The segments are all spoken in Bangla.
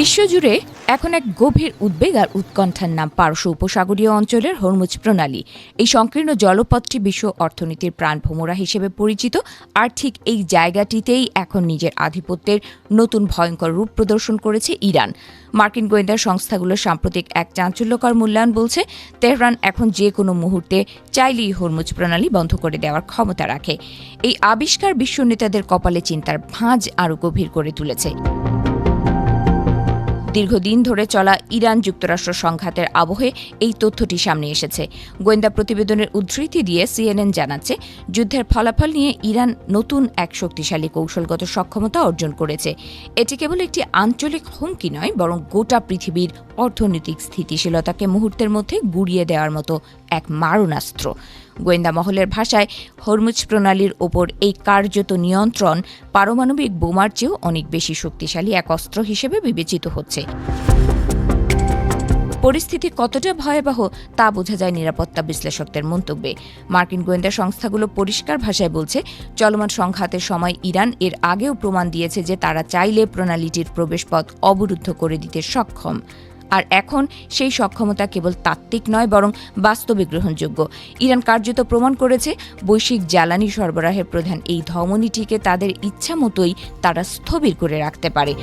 বিশ্বজুড়ে এখন এক গভীর উদ্বেগ আর উৎকণ্ঠার নাম পারস্য উপসাগরীয় অঞ্চলের হরমুজ প্রণালী। এই সংকীর্ণ জলপথটি বিশ্ব অর্থনীতির প্রাণভোমরা হিসেবে পরিচিত, আর ঠিক এই জায়গাটিতেই এখন নিজের আধিপত্যের নতুন ভয়ঙ্কর রূপ প্রদর্শন করেছে ইরান। মার্কিন গোয়েন্দা সংস্থাগুলোর সাম্প্রতিক এক চাঞ্চল্যকর মূল্যায়ন বলছে, তেহরান এখন যে কোনো মুহূর্তে চাইলেই হরমুজ প্রণালী বন্ধ করে দেওয়ার ক্ষমতা রাখে। এই আবিষ্কার বিশ্ব নেতাদের কপালে চিন্তার ভাঁজ আরও গভীর করে তুলেছে। দীর্ঘদিন ধরে চলা ইরান যুক্তরাষ্ট্র সংঘাতের আবহে এই তথ্যটি সামনে এসেছে। গোয়েন্দা প্রতিবেদনের উদ্ধৃতি দিয়ে সিএনএন জানাচ্ছে, যুদ্ধের ফলাফল নিয়ে ইরান নতুন এক শক্তিশালী কৌশলগত সক্ষমতা অর্জন করেছে। এটি কেবল একটি আঞ্চলিক হুমকি নয়, বরং গোটা পৃথিবীর অর্থনৈতিক স্থিতিশীলতাকে মুহূর্তের মধ্যে গুঁড়িয়ে দেওয়ার মতো এক মারণাস্ত্র। গোয়েন্দা মহলের ভাষায়, হরমুজ প্রণালীর ওপর এই কার্যত নিয়ন্ত্রণ পারমাণবিক বোমার চেয়েও অনেক বেশি শক্তিশালী এক অস্ত্র হিসেবে বিবেচিত হচ্ছে। পরিস্থিতি কতটা ভয়াবহ তা বোঝা যায় নিরাপত্তা বিশ্লেষকদের মন্তব্যে। মার্কিন গোয়েন্দা সংস্থাগুলো পরিষ্কার ভাষায় বলছে, চলমান সংঘাতের সময় ইরান এর আগেও প্রমাণ দিয়েছে যে তারা চাইলে প্রণালীটির প্রবেশপথ অবরুদ্ধ করে দিতে সক্ষম। আর এখন সেই সক্ষমতা কেবল তাত্ত্বিক নয়, বরং বাস্তবে গ্রহণযোগ্য। ইরান কার্যত প্রমাণ করেছে, বৈশ্বিক জ্বালানি সরবরাহের প্রধান এই ধমনীটিকে তাদের ইচ্ছা মতোই তারা স্থবির করে রাখতে পারে।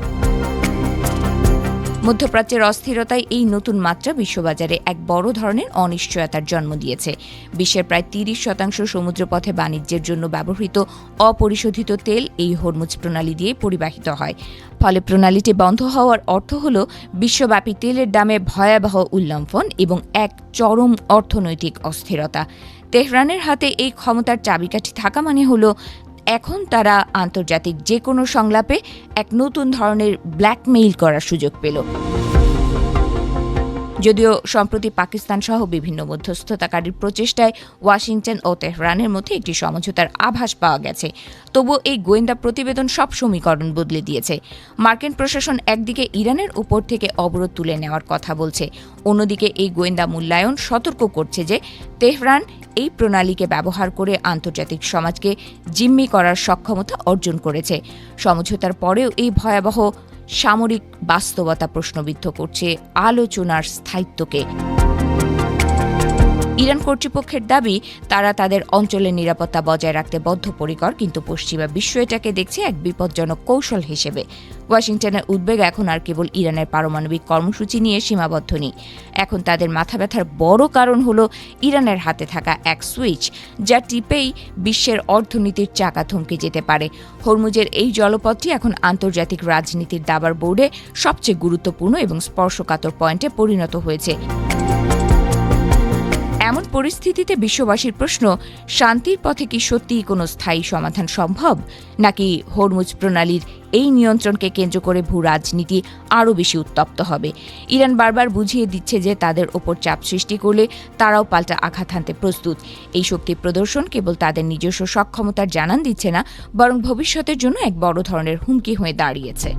মধ্যপ্রাচ্যের অস্থিরতায় এই নতুন মাত্রা বিশ্ববাজারে এক বড় ধরনের অনিশ্চয়তার জন্ম দিয়েছে। বিশ্বের প্রায় ৩০% সমুদ্রপথে বাণিজ্যের জন্য ব্যবহৃত অপরিশোধিত তেল এই হরমুজ প্রণালী দিয়ে পরিবাহিত হয়। ফলে প্রণালীটি বন্ধ হওয়ার অর্থ হল বিশ্বব্যাপী তেলের দামে ভয়াবহ উল্লম্ফন এবং এক চরম অর্থনৈতিক অস্থিরতা। তেহরানের হাতে এই ক্ষমতার চাবিকাঠি থাকা মানে হল এখন তারা আন্তর্জাতিক যে কোনো সংলাপে এক নতুন ধরনের ব্ল্যাকমেইল করার সুযোগ পেল। যদিও সম্প্রতি পাকিস্তান সহ বিভিন্ন মধ্যস্থতাকারীর প্রচেষ্টায় ওয়াশিংটন ও তেহরানের মধ্যে একটি সমঝোতার আভাস পাওয়া গেছে, তবুও এই গোয়েন্দা প্রতিবেদন সব সমীকরণ বদলে দিয়েছে। মার্কিন প্রশাসন একদিকে ইরানের উপর থেকে অবরোধ তুলে নেওয়ার কথা বলছে, অন্যদিকে এই গোয়েন্দা মূল্যায়ন সতর্ক করছে যে তেহরান এই প্রণালীকে ব্যবহার করে আন্তর্জাতিক সমাজকে জিম্মি করার সক্ষমতা অর্জন করেছে। সমঝোতার পরেও এই ভয়াবহ সামরিক বাস্তবতা প্রশ্নবিদ্ধ করছে আলোচনার স্থায়িত্বকে। ইরান কর্তৃপক্ষের দাবি, তারা তাদের অঞ্চলের নিরাপত্তা বজায় রাখতে বদ্ধপরিকর, কিন্তু পশ্চিমা বিশ্ব এটাকে দেখছে এক বিপজ্জনক কৌশল হিসেবে। ওয়াশিংটনের উদ্বেগ এখন আর কেবল ইরানের পারমাণবিক কর্মসূচি নিয়ে সীমাবদ্ধ নেই। এখন তাদের মাথা ব্যথার বড় কারণ হল ইরানের হাতে থাকা এক সুইচ, যা টিপেই বিশ্বের অর্থনীতির চাকা থমকে যেতে পারে। হরমুজের এই জলপথটি এখন আন্তর্জাতিক রাজনীতির দাবার বোর্ডে সবচেয়ে গুরুত্বপূর্ণ এবং স্পর্শকাতর পয়েন্টে পরিণত হয়েছে। এমন পরিস্থিতিতে বিশ্ববাসীর প্রশ্ন, শান্তির পথে কি সত্যিই কোনো স্থায়ী সমাধান সম্ভব, নাকি হরমুজ প্রণালীর এই নিয়ন্ত্রণকে কেন্দ্র করে ভূ রাজনীতি আরও বেশি উত্তপ্ত হবে? ইরান বারবার বুঝিয়ে দিচ্ছে যে তাদের ওপর চাপ সৃষ্টি করলে তারাও পাল্টা আঘাত হানতে প্রস্তুত। এই শক্তি প্রদর্শন কেবল তাদের নিজস্ব সক্ষমতার জানান দিচ্ছে না, বরং ভবিষ্যতের জন্য এক বড় ধরনের হুমকি হয়ে দাঁড়িয়েছে।